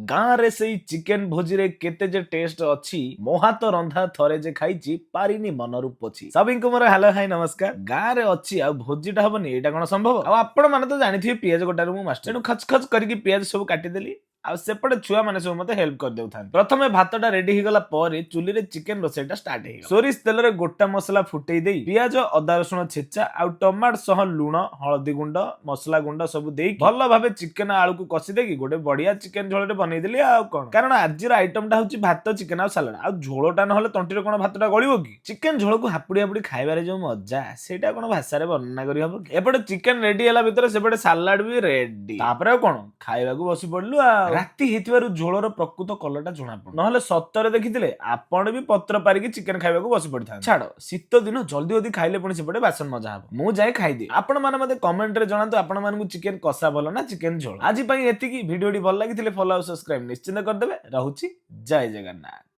गाँ रे सेई चिकेन भोजी रे केते जे टेस्ट अछि मो हाथ रंधा थरे जे खाइची पारिनी मनरु पोछि सबिंको मोर हेलो हाय नमस्कार गाँ रे अछि आ भोजीटा हबनी एटा कोन संभव आ आपण माने तो जानिथिबे पियाज गोटारे मु मास्टर तेणु खच खच करके पियाज सब काटी देली आ सेपटे छुआ माने सब मते हेल्प कर देउथान प्रथमे भातटा रेडी ही गला ପରେ चुली रे चिकेन रोसेटा स्टार्ट हे सोरिस तेल रे गोटा मसला फुटेई देई पियाज अदा रसुण छेचा आ टमाटर सह लूण हळदी गुंड मसला गुंड सब देई भलो भाबे चिकेन आलू को कसी देकी गोटे बढ़िया चिकेन झोलटे बनै देली आ कोन कारण आजिर आइटमटा होची भात चिकेन आ सलाड आ झोलटा न होले तंटीरे कोन भातटा गळिवो की चिकेन झोल को हापुडी हापुडी खाइबारे जो मजा सेटा कोन भाषा रे वर्णना करि हबो की एपटे चिकेन रेडी होला भितर सेपटे सलाड भी रेडी तापरे कोन खाइबाकू बसी पडलु आ राती हेतिबारु झोलर प्रकृत कलरटा जणा पड नहले सत्तरे देखिथिले आपण भी पत्र पारिकी चिकेन खाइबाकू बसी पडिथान छाडो शीत दिन जल्दी जल्दी खाइले पुणी सेपटे बासन मजा हबो मु जाय खाइ दे आपण माने मते कमेंट रे जणांतु आपण मानकू चिकेन कसा भलो ना चिकेन झोल आज पई एतिकी वीडियोटी भल लागिथिले फॉलो और सब्सक्राइब निश्चित कर देबे रहूची जय जगन्नाथ।